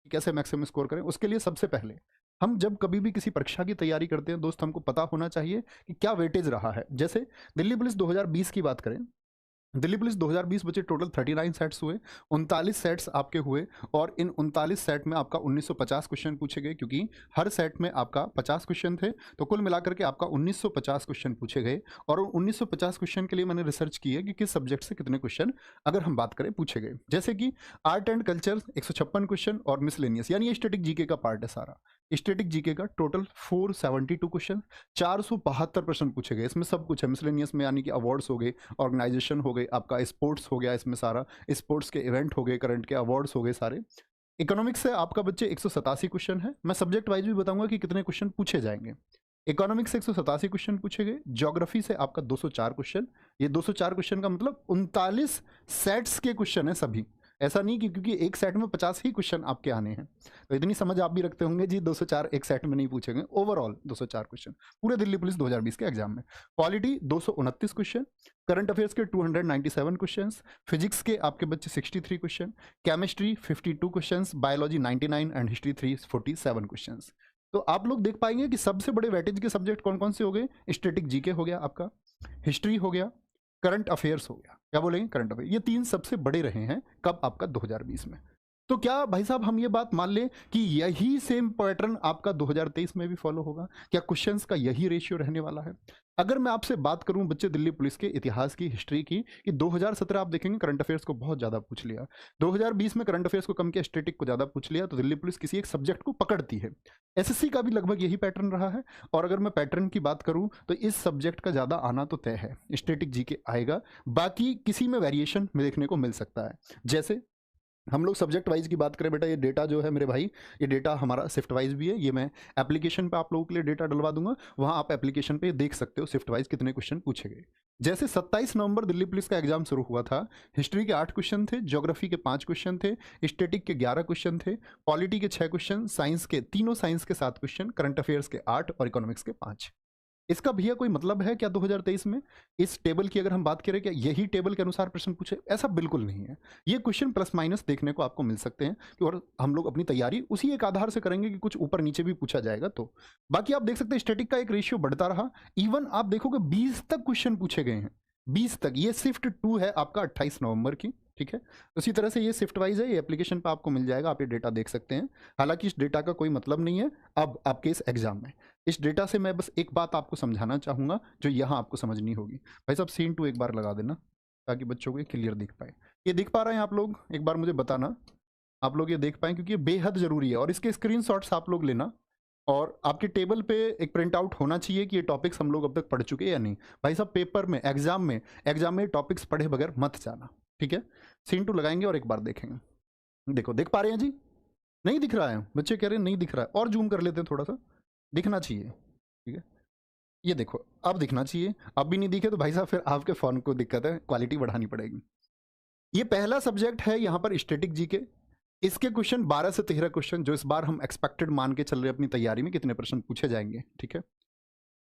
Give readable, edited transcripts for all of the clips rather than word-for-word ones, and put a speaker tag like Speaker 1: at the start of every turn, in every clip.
Speaker 1: कि कैसे maximum score करें, उसके लिए सबसे पहले हम जब कभी भी किसी परीक्षा की तैयारी करते हैं दोस्त, हमको पता होना चाहिए कि क्या वेटेज रहा है। जैसे दिल्ली पुलिस 2020 की बात करें, दिल्ली पुलिस 2020 बचे टोटल 39 सेट्स हुए, 39 सेट्स आपके हुए, और इन 39 सेट में आपका 1950 क्वेश्चन पूछे गए, क्योंकि हर सेट में आपका 50 क्वेश्चन थे, तो कुल मिलाकर के आपका 1950 क्वेश्चन पूछे गए। और 1950 क्वेश्चन के लिए मैंने रिसर्च की है कि किस सब्जेक्ट से कितने क्वेश्चन अगर हम बात करें पूछे गए। जैसे कि आर्ट एंड कल्चर 156 क्वेश्चन और मिसलेनियस, यानी ये स्टैटिक जीके का पार्ट है सारा। स्टैटिक जीके का टोटल 472 क्वेश्चन, 472 प्रश्न पूछे गए। इसमें सब कुछ है मिसलेनियस में, यानी कि अवार्ड्स हो गए, ऑर्गेनाइजेशन हो गए, आपका स्पोर्ट्स हो गया, इसमें सारा स्पोर्ट्स के इवेंट हो गए, करंट के अवार्ड्स हो गए सारे। इकोनॉमिक्स से आपका बच्चे 187 क्वेश्चन है। मैं सब्जेक्ट वाइज भी बताऊंगा कि कितने क्वेश्चन पूछे जाएंगे। इकोनॉमिक्स से 187 क्वेश्चन पूछे गए। ज्योग्राफी से आपका 204 क्वेश्चन। ये 204 क्वेश्चन का मतलब 39 सेट्स के क्वेश्चन है सभी। ऐसा नहीं कि क्योंकि एक सेट में 50 ही क्वेश्चन आपके आने हैं, तो इतनी समझ आप भी रखते होंगे जी 204 एक सेट में नहीं पूछेंगे, ओवरऑल 204 क्वेश्चन पूरे दिल्ली पुलिस 2020 के एग्जाम में। पॉलिटी 229 क्वेश्चन, करंट अफेयर्स के 297 क्वेश्चंस, फिजिक्स के आपके बच्चे 63 question, chemistry 52 questions, biology 99 and history 347 questions. तो आप लोग देख पाएंगे कि सबसे बड़े वेटेज के सब्जेक्ट कौन कौन से हो गए। स्टैटिक जीके हो गया आपका, हिस्ट्री हो गया, करंट अफेयर्स हो गया, क्या बोलेंगे करंट अफेयर, ये तीन सबसे बड़े रहे हैं कब आपका 2020 में। तो क्या भाई साहब हम ये बात मान लें कि यही सेम पैटर्न आपका 2023 में भी फॉलो होगा? क्या क्वेश्चंस का यही रेशियो रहने वाला है? अगर मैं आपसे बात करूं बच्चे दिल्ली पुलिस के इतिहास की, हिस्ट्री की, कि 2017 आप देखेंगे करंट अफेयर्स को बहुत ज़्यादा पूछ लिया, 2020 में करंट अफेयर्स को कम किया, स्टैटिक को ज़्यादा पूछ लिया, तो दिल्ली पुलिस किसी एक सब्जेक्ट को पकड़ती है। एसएससी का भी लगभग यही पैटर्न रहा है। और अगर मैं पैटर्न की बात करूं तो इस सब्जेक्ट का ज़्यादा आना तो तय है, स्टैटिक जीके आएगा, बाकी किसी में वेरिएशन में देखने को मिल सकता है। जैसे हम लोग सब्जेक्ट वाइज की बात करें बेटा, ये डेटा जो है मेरे भाई, ये डेटा हमारा शिफ्ट वाइज भी है, ये मैं एप्लीकेशन पे आप लोगों के लिए डेटा डलवा दूंगा, वहाँ आप एप्लीकेशन पे देख सकते हो शिफ्ट वाइज कितने क्वेश्चन पूछे गए। जैसे 27 नवंबर दिल्ली पुलिस का एग्जाम शुरू हुआ था, हिस्ट्री के 8 क्वेश्चन थे, ज्योग्राफी के 5 क्वेश्चन थे, स्टैटिक के 11 क्वेश्चन थे, पॉलिटी के 6 क्वेश्चन, साइंस के तीनों साइंस के 7 क्वेश्चन, करंट अफेयर्स के 8 और इकोनॉमिक्स के 5। इसका भैया कोई मतलब है क्या 2023 में? इस टेबल की अगर हम बात करें, क्या यही टेबल के अनुसार प्रश्न पूछे? ऐसा बिल्कुल नहीं है। ये क्वेश्चन प्लस माइनस देखने को आपको मिल सकते हैं कि, और हम लोग अपनी तैयारी उसी एक आधार से करेंगे कि कुछ ऊपर नीचे भी पूछा जाएगा। तो बाकी आप देख सकते हैं स्टैटिक का एक रेशियो बढ़ता रहा, इवन आप देखोगे 20 तक क्वेश्चन पूछे गए हैं, 20 तक। ये शिफ्ट 2 है आपका 28 नवंबर की, ठीक है। उसी तरह से ये शिफ्ट वाइज है, ये एप्लीकेशन पे आपको मिल जाएगा, आप ये डेटा देख सकते हैं। हालांकि इस डेटा का कोई मतलब नहीं है अब आपके इस एग्जाम में। इस डेटा से मैं बस एक बात आपको समझाना चाहूँगा जो यहाँ आपको समझनी होगी। भाई साहब सीन 2 एक बार लगा देना ताकि बच्चों को ये क्लियर दिख पाए। ये दिख पा रहे हैं आप लोग? एक बार मुझे बताना आप लोग ये देख पाएँ, क्योंकि ये बेहद ज़रूरी है। और इसके स्क्रीनशॉट्स आप लोग लेना, और आपके टेबल पे एक प्रिंट आउट होना चाहिए कि ये टॉपिक्स हम लोग अब तक पढ़ चुके हैं या नहीं। भाई साहब पेपर में, एग्जाम में टॉपिक्स पढ़े बगैर मत जाना, ठीक है। सीन 2 लगाएंगे और एक बार देखेंगे। देखो, देख पा रहे हैं जी? नहीं दिख रहा है? बच्चे कह रहे हैं नहीं दिख रहा है, और जूम कर लेते हैं थोड़ा सा, दिखना चाहिए, ठीक है। ये देखो अब दिखना चाहिए, अब भी नहीं दिखे तो भाई साहब फिर आपके फ़ोन को दिक्कत है, क्वालिटी बढ़ानी पड़ेगी। ये पहला सब्जेक्ट है यहाँ पर स्टैटिक जीके। इसके क्वेश्चन 12 से 13 क्वेश्चन जो इस बार हम एक्सपेक्टेड मान के चल रहे हैं अपनी तैयारी में, कितने प्रश्न पूछे जाएंगे, ठीक है।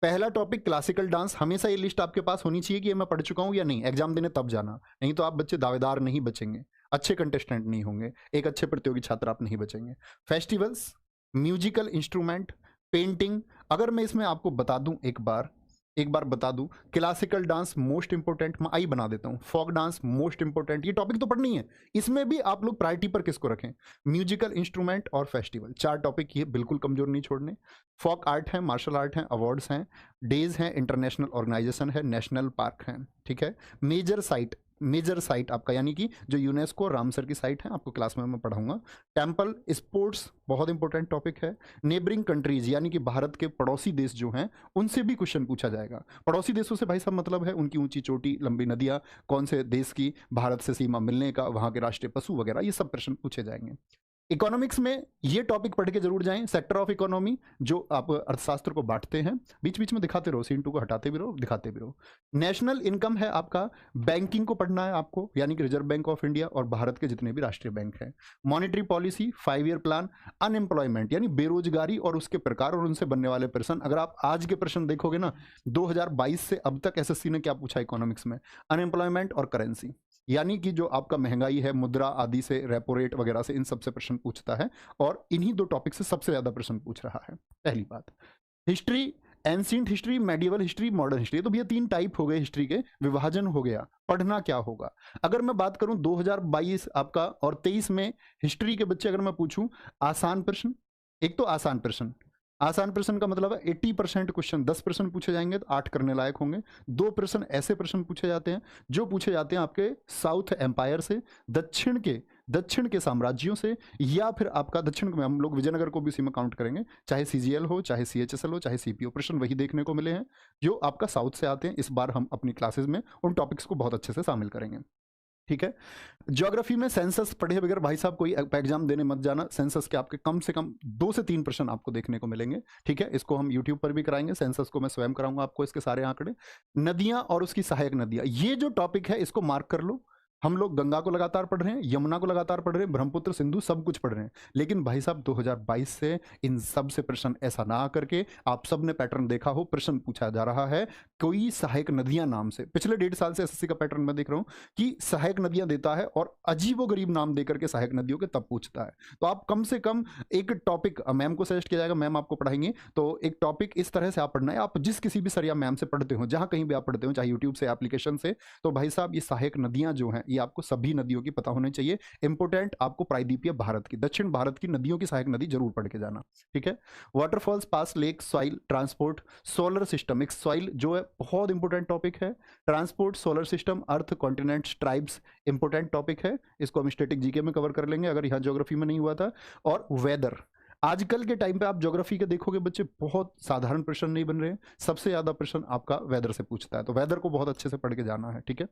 Speaker 1: पहला टॉपिक क्लासिकल डांस। हमेशा ये लिस्ट आपके पास होनी चाहिए कि ये मैं पढ़ चुका हूँ या नहीं, एग्जाम देने तब जाना, नहीं तो आप बच्चे दावेदार नहीं बचेंगे, अच्छे कंटेस्टेंट नहीं होंगे, एक अच्छे प्रतियोगी छात्र आप नहीं बचेंगे। Festivals, musical instrument, painting. अगर मैं इसमें आपको बता दूं एक बार बता दूं, क्लासिकल डांस मोस्ट इंपोर्टेंट, मैं आई बना देता हूं, फोक डांस मोस्ट इंपोर्टेंट, ये टॉपिक तो पढ़नी है। इसमें भी आप लोग प्रायोरिटी पर किसको रखें? म्यूजिकल इंस्ट्रूमेंट और फेस्टिवल, 4 टॉपिक ये बिल्कुल कमजोर नहीं छोड़ने। फोक आर्ट है, मार्शल आर्ट है, अवार्ड्स हैं, डेज हैं, इंटरनेशनल ऑर्गेनाइजेशन है, नेशनल पार्क है, ठीक है। मेजर साइट आपका, यानी कि जो यूनेस्को रामसर की साइट है, आपको क्लास में मैं पढ़ाऊंगा। टेम्पल, स्पोर्ट्स बहुत इंपॉर्टेंट टॉपिक है। नेबरिंग कंट्रीज, यानी कि भारत के पड़ोसी देश जो हैं उनसे भी क्वेश्चन पूछा जाएगा। पड़ोसी देशों से भाई साहब मतलब है उनकी ऊंची चोटी, लंबी नदियाँ, कौन से देश की भारत से सीमा मिलने का, वहाँ के राष्ट्रीय पशु वगैरह, ये सब प्रश्न पूछे जाएंगे। इकोनॉमिक्स में ये टॉपिक पढ़ के जरूर जाएं, सेक्टर ऑफ इकोनॉमी, जो आप अर्थशास्त्र को बांटते हैं, बीच बीच में दिखाते रहो, सीन 2 को हटाते भी रहो, दिखाते भी रहो। नेशनल इनकम है आपका, बैंकिंग को पढ़ना है आपको, यानी कि रिजर्व बैंक ऑफ इंडिया और भारत के जितने भी राष्ट्रीय बैंक हैं। Monetary policy, 5 year plan, unemployment यानी बेरोजगारी और उसके प्रकार और उनसे बनने वाले प्रश्न। अगर आप आज के प्रश्न देखोगे ना, 2022 से अब तक एसएससी ने क्या पूछा इकोनॉमिक्स में, अनएम्प्लॉयमेंट और करेंसी, यानी कि जो आपका महंगाई है, मुद्रा आदि से, रेपो रेट वगैरह से, इन सबसे प्रश्न प्रश्न पूछता है और इन्हीं 2 टॉपिक से सबसे ज़्यादा प्रश्न पूछ रहा है। पहली बात। History, ancient history, medieval history, modern history, तो भैया 3 टाइप हो गए हिस्ट्री के, विभाजन हो गया। पढ़ना क्या होगा? अगर मैं बात करूं 2022 आपका और 23 में हिस्ट्री के बच्चे अगर मैं पूछूं आसान प्रश्न, एक तो आसान प्रश्न, आसान प्रश्न का मतलब है 80% क्वेश्चन, 10 प्रश्न पूछे जाएंगे तो 8 करने लायक होंगे। 2 प्रश्न ऐसे प्रश्न पूछे जाते हैं जो पूछे जाते हैं आपके साउथ एम्पायर से, दक्षिण के साम्राज्यों से, या फिर आपका दक्षिण में हम लोग विजयनगर को भी इसी में काउंट करेंगे, चाहे सीजीएल हो, चाहे सीएचएसएल हो, चाहे सीपीओ, प्रश्न वही देखने को मिले हैं जो आपका साउथ से आते हैं। इस बार हम अपनी क्लासेस में उन टॉपिक्स को बहुत अच्छे से शामिल करेंगे, ठीक है। ज्योग्राफी में सेंसस पढ़े बगैर भाई साहब कोई एग्जाम देने मत जाना। सेंसस के आपके कम से कम 2 से 3 प्रश्न आपको देखने को मिलेंगे, ठीक है। इसको हम यूट्यूब पर भी कराएंगे, सेंसस को मैं स्वयं कराऊंगा आपको इसके सारे आंकड़े। नदियां और उसकी सहायक नदियां, ये जो टॉपिक है इसको मार्क कर लो। हम लोग गंगा को लगातार पढ़ रहे हैं, यमुना को लगातार पढ़ रहे हैं, ब्रह्मपुत्र, सिंधु, सब कुछ पढ़ रहे हैं, लेकिन भाई साहब 2022 से इन सब से प्रश्न ऐसा ना आकर के, आप सब ने पैटर्न देखा हो, प्रश्न पूछा जा रहा है कोई सहायक नदियां नाम से। पिछले 1.5 साल से एसएससी का पैटर्न मैं देख रहा हूं कि सहायक नदियां देता है और अजीबोगरीब नाम देकर के सहायक नदियों के तब पूछता है। तो आप कम से कम एक टॉपिक मैम को सजेस्ट किया जाएगा, मैम आपको पढ़ाएंगे, तो एक टॉपिक इस तरह से आप पढ़ना है। आप जिस किसी भी सर या मैम से पढ़ते हो, जहां कहीं भी आप पढ़ते हो, चाहे यूट्यूब से, एप्लीकेशन से, तो भाई साहब ये सहायक नदियां जो हैं ये आपको सभी नदियों की पता होनी चाहिए। इंपोर्टेंट आपको प्रायद्वीपीय भारत की, दक्षिण भारत की नदियों की सहायक नदी जरूर पढ़ के जाना, ठीक है। Waterfalls, pass, lake, soil, transport, solar system, एक सॉइल जो है बहुत इंपॉर्टेंट टॉपिक है। Transport, solar system, earth, continents, tribes, important topic है, इसको हम स्टैटिक जीके में कवर कर लेंगे अगर यहाँ ज्योग्राफी में नहीं हुआ था। और वेदर, आजकल के टाइम पे आप ज्योग्राफी के देखोगे बच्चे बहुत साधारण प्रश्न नहीं बन रहे हैं, सबसे ज्यादा प्रश्न आपका वेदर से पूछता है, तो वेदर को बहुत अच्छे से पढ़ के जाना है, ठीक है।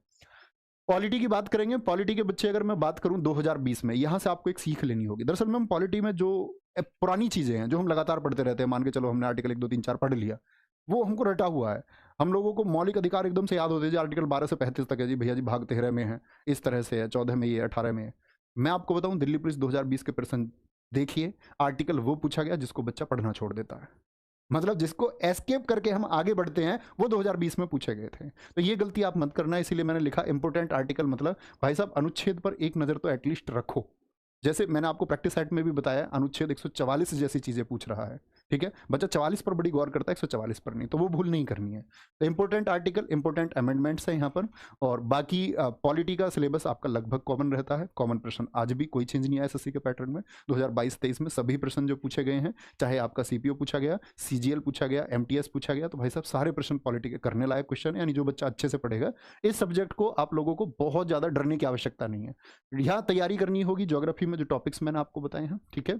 Speaker 1: पॉलिटी की बात करेंगे। पॉलिटी के बच्चे अगर मैं बात करूं 2020 में, यहां से आपको एक सीख लेनी होगी। दरअसल में हम पॉलिटी में जो पुरानी चीजें हैं जो हम लगातार पढ़ते रहते हैं, मान के चलो हमने आर्टिकल 1 2 3 4 पढ़ लिया, वो हमको रटा हुआ है। हम लोगों को मौलिक अधिकार एकदम से याद होते हैं, आर्टिकल 12 से 35 तक है जी भैया जी, भाग 13 में है, इस तरह से है, 14 में ये, 18 में है। मैं आपको बताऊं दिल्ली पुलिस 2020 के प्रश्न देखिए, आर्टिकल वो पूछा गया जिसको बच्चा पढ़ना छोड़ देता है, मतलब जिसको एस्केप करके हम आगे बढ़ते हैं, वो 2020 में पूछे गए थे। तो ये गलती आप मत करना, इसीलिए मैंने लिखा इंपोर्टेंट आर्टिकल, मतलब भाई साहब अनुच्छेद पर एक नज़र तो एटलीस्ट रखो। जैसे मैंने आपको प्रैक्टिस सेट में भी बताया, अनुच्छेद 144 जैसी चीज़ें पूछ रहा है, ठीक है। बच्चा 44 पर बड़ी गौर करता है, 144 पर नहीं, तो वो भूल नहीं करनी है। तो इंपॉर्टेंट आर्टिकल, इंपॉर्टेंट अमेंडमेंट्स है यहाँ पर, और बाकी पॉलिटी का सिलेबस आपका लगभग कॉमन रहता है। कॉमन प्रश्न आज भी कोई चेंज नहीं आया एसएससी के पैटर्न में। 2022-23 में सभी प्रश्न जो पूछे गए हैं, चाहे आपका सीपीओ पूछा गया, सीजीएल पूछा गया, एमटीएस पूछा गया, तो भाई साहब सारे प्रश्न पॉलिटी के करने लायक क्वेश्चन, यानी जो बच्चा अच्छे से पढ़ेगा इस सब्जेक्ट को, आप लोगों को बहुत ज़्यादा डरने की आवश्यकता नहीं है। यहाँ तैयारी करनी होगी ज्योग्राफी में जो टॉपिक्स मैंने आपको बताए हैं, ठीक है।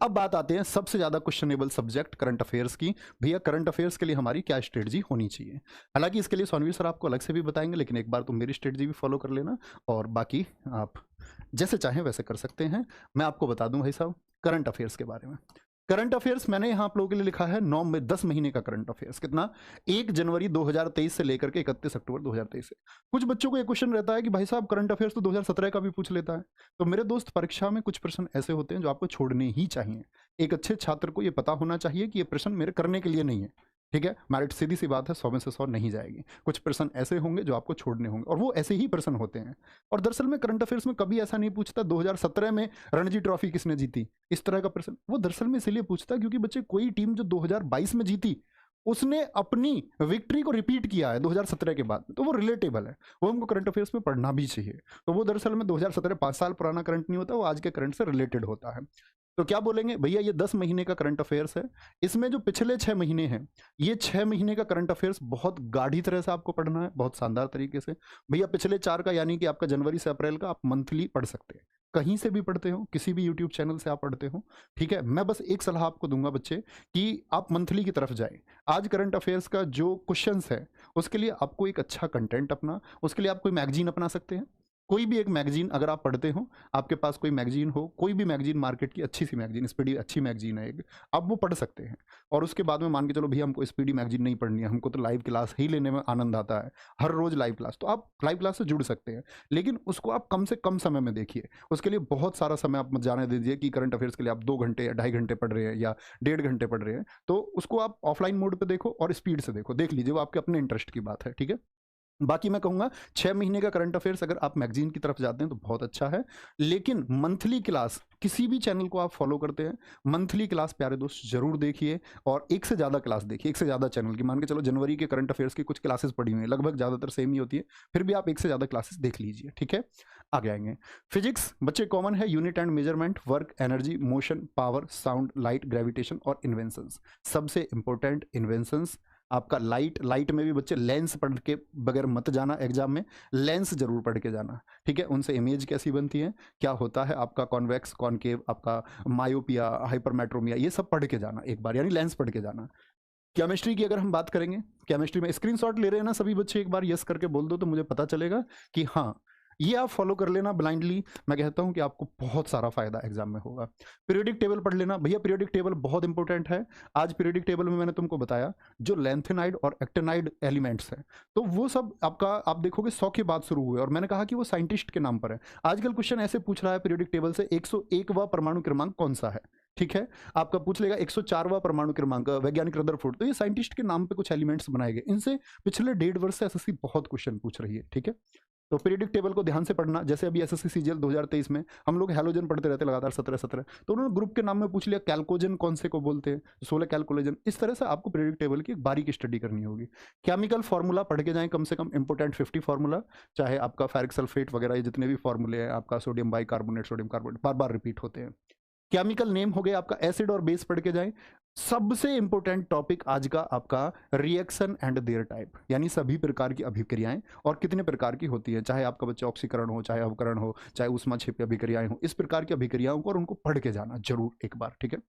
Speaker 1: अब बात आते हैं सबसे ज्यादा क्वेश्चनेबल सब्जेक्ट करंट अफेयर्स की। भैया करंट अफेयर्स के लिए हमारी क्या स्ट्रेटजी होनी चाहिए? हालांकि इसके लिए सोनवीर सर आपको अलग से भी बताएंगे, लेकिन एक बार तुम मेरी स्ट्रेटजी भी फॉलो कर लेना, और बाकी आप जैसे चाहें वैसे कर सकते हैं। मैं आपको बता दूं भाई साहब करंट अफेयर्स के बारे में। करंट अफेयर्स मैंने यहाँ आप लोगों के लिए लिखा है 9 में 10 महीने का करंट अफेयर्स। कितना? 1 जनवरी 2023 से लेकर के 31 अक्टूबर 2023 से। कुछ बच्चों को ये क्वेश्चन रहता है कि भाई साहब करंट अफेयर्स तो 2017 का भी पूछ लेता है। तो मेरे दोस्त, परीक्षा में कुछ प्रश्न ऐसे होते हैं जो आपको छोड़ने ही चाहिए। एक अच्छे छात्र को ये पता होना चाहिए कि ये प्रश्न मेरे करने के लिए नहीं है, ठीक है। मेरिट सीधी सी बात है 100 में से 100 नहीं जाएगी। कुछ प्रश्न ऐसे होंगे जो आपको छोड़ने होंगे, और वो ऐसे ही प्रश्न होते हैं। और दरअसल में करंट अफेयर्स में कभी ऐसा नहीं पूछता 2017 में रणजी ट्रॉफी किसने जीती, इस तरह का प्रश्न। वो दरअसल में इसलिए पूछता क्योंकि बच्चे कोई टीम जो 2022 में जीती उसने अपनी विक्ट्री को रिपीट किया है 2017 के बाद, तो वो रिलेटेबल है, वो हमको करंट अफेयर्स में पढ़ना भी चाहिए। तो वो दरअसल में 2017 5 साल पुराना करंट नहीं होता, वो आज के करंट से रिलेटेड होता है। तो क्या बोलेंगे भैया, ये 10 महीने का करंट अफेयर्स है, इसमें जो पिछले 6 महीने हैं, ये 6 महीने का करंट अफेयर्स बहुत गाढ़ी तरह से आपको पढ़ना है, बहुत शानदार तरीके से। भैया पिछले 4 का, यानी कि आपका जनवरी से अप्रैल का, आप मंथली पढ़ सकते हैं, कहीं से भी पढ़ते हो, किसी भी यूट्यूब चैनल से आप पढ़ते हो, ठीक है। मैं बस एक सलाह आपको दूंगा बच्चे कि आप मंथली की तरफ जाएं। आज करंट अफेयर्स का जो क्वेश्चंस है उसके लिए आपको एक अच्छा कंटेंट अपना, उसके लिए आप कोई मैगजीन अपना सकते हैं। कोई भी एक मैगजीन अगर आप पढ़ते हो, आपके पास कोई मैगजीन हो, कोई भी मैगजीन, मार्केट की अच्छी सी मैगजीन, स्पीडी अच्छी मैगजीन है एक, आप वो पढ़ सकते हैं। और उसके बाद में मान के चलो भैया हमको स्पीडी मैगजीन नहीं पढ़नी है, हमको तो लाइव क्लास ही लेने में आनंद आता है, हर रोज लाइव क्लास, तो आप लाइव क्लास से जुड़ सकते हैं, लेकिन उसको आप कम से कम समय में देखिए। उसके लिए बहुत सारा समय आप मत जाने दीजिए कि करंट अफेयर्स के लिए आप 2 घंटे या 2.5 घंटे पढ़ रहे हैं या 1.5 घंटे पढ़ रहे हैं। तो उसको आप ऑफलाइन मोड पर देखो और स्पीड से देखो, देख लीजिए, वो आपके अपने इंटरेस्ट की बात है, ठीक है। बाकी मैं कहूँगा 6 महीने का करंट अफेयर्स अगर आप मैगजीन की तरफ जाते हैं तो बहुत अच्छा है, लेकिन मंथली क्लास किसी भी चैनल को आप फॉलो करते हैं, मंथली क्लास प्यारे दोस्त ज़रूर देखिए और एक से ज़्यादा क्लास देखिए, एक से ज़्यादा चैनल की। मान के चलो जनवरी के करंट अफेयर्स की कुछ क्लासेस पड़ी हुई हैं, लगभग ज़्यादातर सेम ही होती है, फिर भी आप एक से ज़्यादा क्लासेस देख लीजिए, ठीक है? आगे आएंगे। फिजिक्स बच्चे कॉमन है, unit and measurement, work, energy, motion, power, sound, light, gravitation और इन्वेंशंस। सबसे इंपॉर्टेंट इन्वेंशंस आपका लाइट में भी बच्चे लेंस पढ़ के बगैर मत जाना एग्जाम में, लेंस जरूर पढ़ के जाना, ठीक है? उनसे इमेज कैसी बनती है, क्या होता है आपका कॉन्वेक्स, कॉनकेव, आपका मायोपिया, हाइपरमेट्रोमिया, ये सब पढ़ के जाना एक बार, यानी लेंस पढ़ के जाना। केमिस्ट्री की अगर हम बात करेंगे, केमिस्ट्री में स्क्रीनशॉट ले रहे हैं ना सभी बच्चे, एक बार यस करके बोल दो तो मुझे पता चलेगा कि हाँ, ये आप फॉलो कर लेना ब्लाइंडली। मैं कहता हूं कि आपको बहुत सारा फायदा एग्जाम में होगा। पीरियोडिक टेबल पढ़ लेना भैया, पीरियोडिक टेबल बहुत इंपॉर्टेंट है। आज पीरियोडिक टेबल में मैंने तुमको बताया जो लेंथेनाइड और एक्टेनाइड एलिमेंट्स हैं, तो वो सब आपका आप देखोगे 100 के बाद शुरू हुए, और मैंने कहा कि वो साइंटिस्ट के नाम पर है। आजकल क्वेश्चन ऐसे पूछ रहा है पीरियोडिक टेबल से 101वां परमाणु क्रमांक कौन सा है, ठीक है? आपका पूछ लेगा 104वां परमाणु क्रमांक वैज्ञानिक रदरफोर्ड, तो ये साइंटिस्ट के नाम पे कुछ एलिमेंट्स बनाए गए। इनसे पिछले 1.5 वर्ष से एसएससी बहुत क्वेश्चन पूछ रही है, ठीक है? तो पीरियोडिक टेबल को ध्यान से पढ़ना। जैसे अभी एसएससी सीजीएल 2023 में हम लोग हैलोजन पढ़ते रहते लगातार 17 तो उन्होंने ग्रुप के नाम में पूछ लिया कैल्कोजन कौन से को बोलते हैं, 16 कैल्कोलोजन। इस तरह से आपको पीरियोडिक टेबल की एक बारीक स्टडी करनी होगी। केमिकल फार्मूला पढ़ के जाएं, कम से कम इंपोर्टेंट 50 फार्मूला, चाहे आपका फेरिक सल्फेट वगैरह, ये जितने भी फार्मूले हैं, आपका सोडियम बाइकार्बोनेट, सोडियम कार्बोनेट बार बार रिपीट होते हैं। केमिकल नेम हो गए, आपका एसिड और बेस पढ़ के जाएं। सबसे इंपॉर्टेंट टॉपिक आज का आपका रिएक्शन एंड देयर टाइप, यानी सभी प्रकार की अभिक्रियाएं और कितने प्रकार की होती है, चाहे आपका बच्चा ऑक्सीकरण हो, चाहे अवकरण हो, चाहे ऊष्माक्षेपी अभिक्रियाएं हो, इस प्रकार की अभिक्रियाओं को और उनको पढ़ के जाना जरूर एक बार, ठीक है?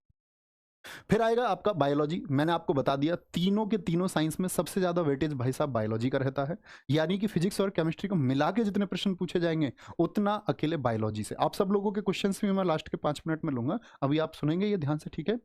Speaker 1: फिर आएगा आपका बायोलॉजी। मैंने आपको बता दिया तीनों के तीनों साइंस में सबसे ज्यादा वेटेज भाई साहब बायोलॉजी का रहता है, यानी कि फिजिक्स और केमिस्ट्री को मिला के जितने प्रश्न पूछे जाएंगे उतना अकेले बायोलॉजी से। आप सब लोगों के क्वेश्चंस भी मैं लास्ट के 5 मिनट में लूंगा, अभी आप सुनेंगे ये ध्यान से, ठीक है?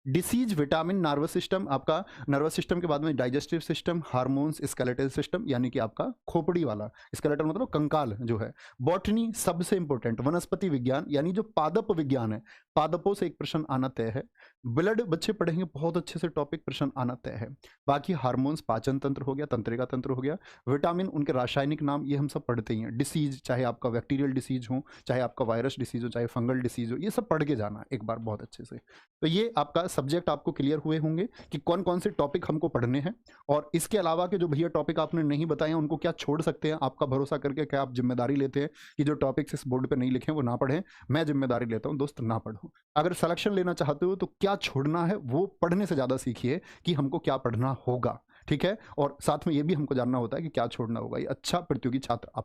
Speaker 1: डिसीज, विटामिन, नर्वस सिस्टम, आपका नर्वस सिस्टम के बाद में digestive system, hormones, skeletal system, यानी कि आपका खोपड़ी वाला, स्केलेटल मतलब कंकाल जो है। बॉटनी सबसे इंपॉर्टेंट, वनस्पति विज्ञान यानी जो पादप विज्ञान है, पादपों से एक प्रश्न आना तय है। ब्लड बच्चे पढ़ेंगे बहुत अच्छे से, टॉपिक प्रश्न आना तय है। बाकी हार्मोन्स, पाचन तंत्र हो गया, तंत्रिका तंत्र हो गया, विटामिन उनके रासायनिक नाम ये हम सब पढ़ते ही हैं। डिसीज, चाहे आपका बैक्टीरियल डिसीज हो, चाहे आपका वायरस डिसीज हो, चाहे फंगल डिसीज हो, ये सब पढ़ के जाना एक बार बहुत अच्छे से। तो ये आपका सब्जेक्ट आपको क्लियर हुए होंगे कि कौन कौन से टॉपिक हमको पढ़ने हैं, और इसके अलावा के जो भैया टॉपिक आपने नहीं बताए हैं उनको क्या छोड़ सकते हैं। आपका भरोसा करके क्या आप जिम्मेदारी लेते हैं कि जो टॉपिक्स इस बोर्ड पे नहीं लिखे वो ना पढ़ें? मैं जिम्मेदारी लेता हूं दोस्त, ना पढ़ो। अगर सिलेक्शन लेना चाहते हो तो क्या छोड़ना है वो पढ़ने से ज़्यादा सीखिए कि हमको क्या पढ़ना होगा, ठीक है? और साथ में ये भी हमको जानना होता है कि क्या छोड़ना होगा। ये अच्छा प्रतियोगी छात्र आप